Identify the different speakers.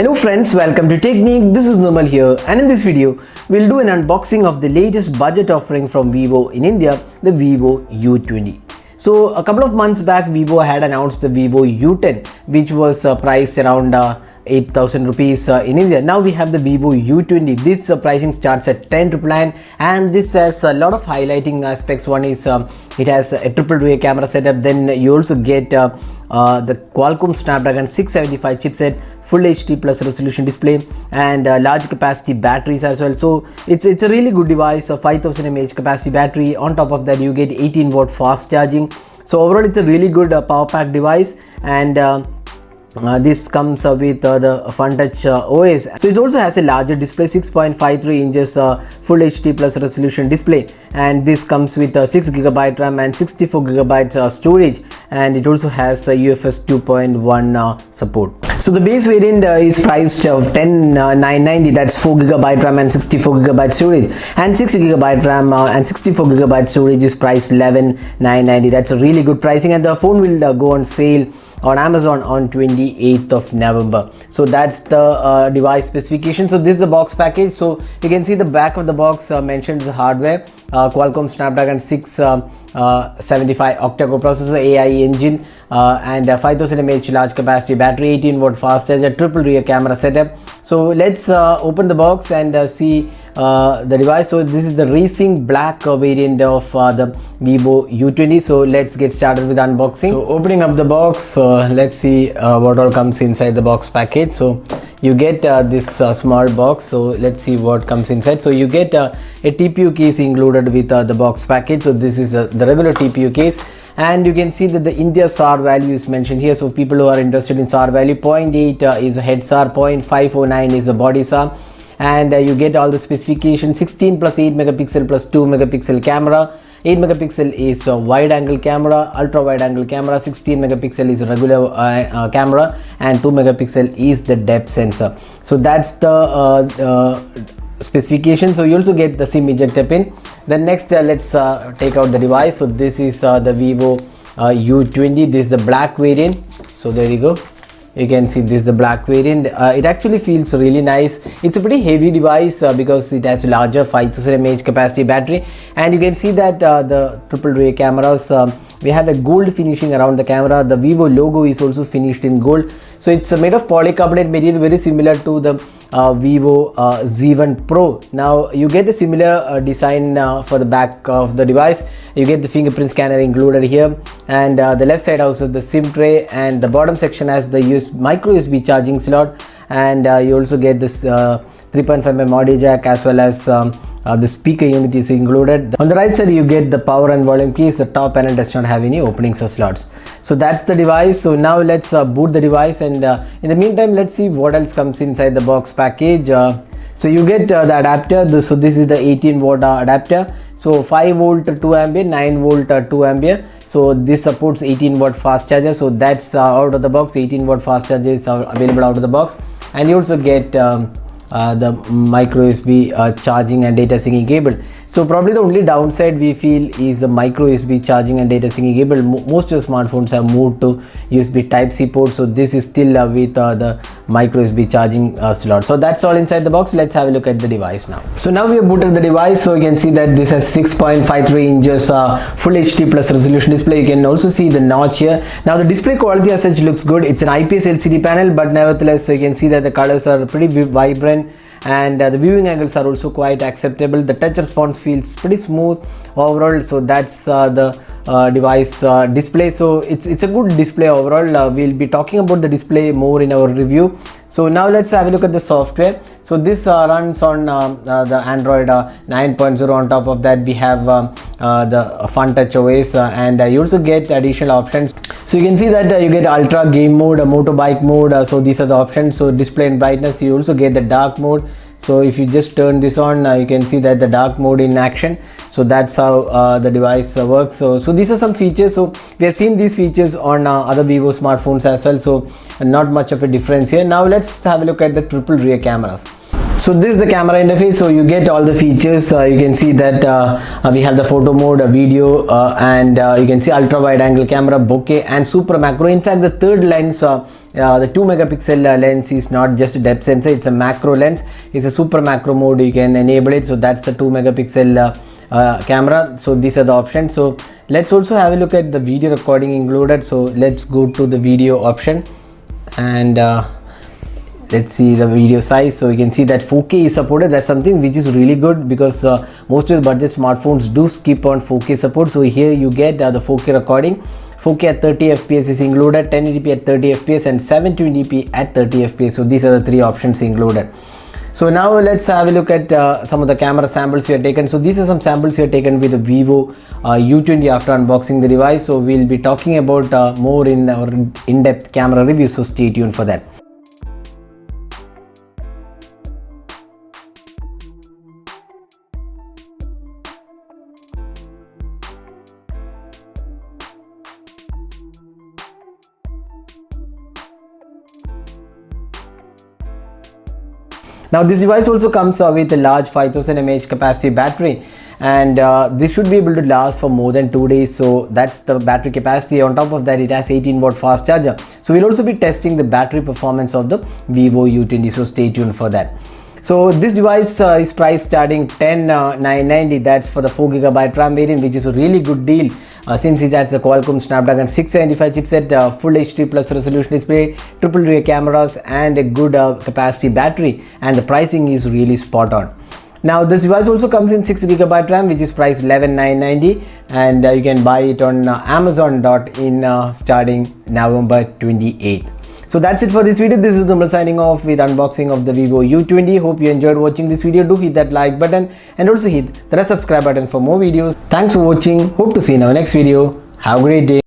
Speaker 1: Hello friends, welcome to Technique. This is Nirmal here, and in this video we'll do an unboxing of the latest budget offering from Vivo in India, the Vivo U20. So a couple of months back Vivo had announced the Vivo U10, which was priced around 8,000 rupees in India. Now we have the Vivo U20. This pricing starts at 10,999, and this has a lot of highlighting aspects. One is it has a triple rear camera setup. Then you also get the Qualcomm Snapdragon 675 chipset, full HD plus resolution display, and large capacity batteries as well. So it's a really good device. A 5000 mAh capacity battery. On top of that you get 18-watt fast charging. So overall it's a really good power pack device, and this comes with the Fun Touch OS. So it also has a larger display, 6.53 inches full HD plus resolution display, and this comes with 6GB RAM and 64GB storage, and it also has UFS 2.1 support. So the base variant is priced of 10,990, that's 4GB RAM and 64GB storage, and 6GB RAM and 64GB storage is priced 11,990. That's a really good pricing, and the phone will go on sale on Amazon on 28th of November. So that's the device specification. So this is the box package. So you can see the back of the box mentions the hardware, Qualcomm Snapdragon 675 octa-core processor, AI engine, and 5000 mAh large capacity battery, 18-watt fast charger, triple rear camera setup. So let's open the box and see the device. So this is the racing black variant of the Vivo U20. So let's get started with unboxing. So opening up the box, let's see what all comes inside the box package. So you get this small box. So let's see what comes inside. So you get a TPU case included with the box package. So this is the regular TPU case, and you can see that the India SAR value is mentioned here. So people who are interested in SAR value, 0.8 is a head SAR, 0.509 is a body SAR, and you get all the specifications. 16 plus 8 megapixel plus 2 megapixel camera, 8 megapixel is a wide angle camera, ultra wide angle camera, 16 megapixel is a regular camera, and 2 megapixel is the depth sensor. So that's the specification. So you also get the SIM ejector pin. Then next let's take out the device. So this is the Vivo U20. This is the black variant. So there you go, you can see this is the black variant. It actually feels really nice. It's a pretty heavy device because it has larger 5000 mAh capacity battery, and you can see that the triple rear cameras, we have a gold finishing around the camera. The Vivo logo is also finished in gold. So it's made of polycarbonate material, very similar to the Vivo Z1 Pro. Now you get a similar design for the back of the device. You get the fingerprint scanner included here, and the left side houses the SIM tray, and the bottom section has the micro USB charging slot, and you also get this 3.5mm audio jack, as well as the speaker unit is included. On the right side you get the power and volume keys. The top panel does not have any openings or slots. So that's the device. So now let's boot the device, and in the meantime let's see what else comes inside the box package. So you get the adapter. So this is the 18-watt adapter. So 5 volt 2 ampere, 9 volt 2 ampere. So this supports 18-watt fast charger. So that's out of the box. 18-watt fast charger is available out of the box, and you also get the micro USB charging and data syncing cable. So probably the only downside we feel is the micro USB charging and data syncing cable. Most of the smartphones have moved to USB Type-C port, so this is still with the micro USB charging slot. So that's all inside the box. Let's have a look at the device now. So now we have booted the device. So you can see that this has 6.53 inches full HD plus resolution display. You can also see the notch here. Now the display quality as such looks good. It's an IPS LCD panel, but nevertheless you can see that the colors are pretty vibrant, and the viewing angles are also quite acceptable. The touch response feels pretty smooth overall. So that's the device display. So it's a good display overall. We'll be talking about the display more in our review. So now let's have a look at the software. So this runs on the Android 9.0. On top of that we have the Fun Touch OS, and you also get additional options. So you can see that you get ultra game mode, motorbike mode. So these are the options. So display and brightness. You also get the dark mode. So if you just turn this on, you can see that the dark mode in action. So that's how the device works. So these are some features. So we have seen these features on other Vivo smartphones as well. So not much of a difference here. Now let's have a look at the triple rear cameras. So this is the camera interface. So you get all the features. You can see that we have the photo mode, a video, and you can see ultra wide angle camera, bokeh, and super macro. In fact, the third lens, the 2 megapixel lens, is not just a depth sensor, it's a macro lens. It's a super macro mode, you can enable it. So that's the 2 megapixel camera. So these are the options. So let's also have a look at the video recording included. So let's go to the video option, and let's see the video size. So you can see that 4K is supported. That's something which is really good, because most of the budget smartphones do skip on 4K support. So here you get the 4K recording. 4K at 30 fps is included, 1080p at 30 fps, and 720p at 30 fps. So these are the three options included. So now let's have a look at some of the camera samples we have taken. So these are some samples we have taken with the Vivo U20 after unboxing the device. So we'll be talking about more in our in-depth camera review, so stay tuned for that. Now this device also comes with a large 5000 mAh capacity battery, and this should be able to last for more than 2 days. So that's the battery capacity. On top of that, it has 18-watt fast charger. So we'll also be testing the battery performance of the Vivo U20, so stay tuned for that. So this device is priced starting 10,990. That's for the 4GB RAM variant, which is a really good deal since it has the Qualcomm Snapdragon 675 chipset, full HD plus resolution display, triple rear cameras, and a good capacity battery, and the pricing is really spot on. Now this device also comes in 6GB RAM, which is priced 11,990, and you can buy it on Amazon.in starting November 28th. So that's it for this video. This is Nirmal signing off with unboxing of the Vivo U20. Hope you enjoyed watching this video. Do hit that like button and also hit the subscribe button for more videos. Thanks for watching. Hope to see you in our next video. Have a great day.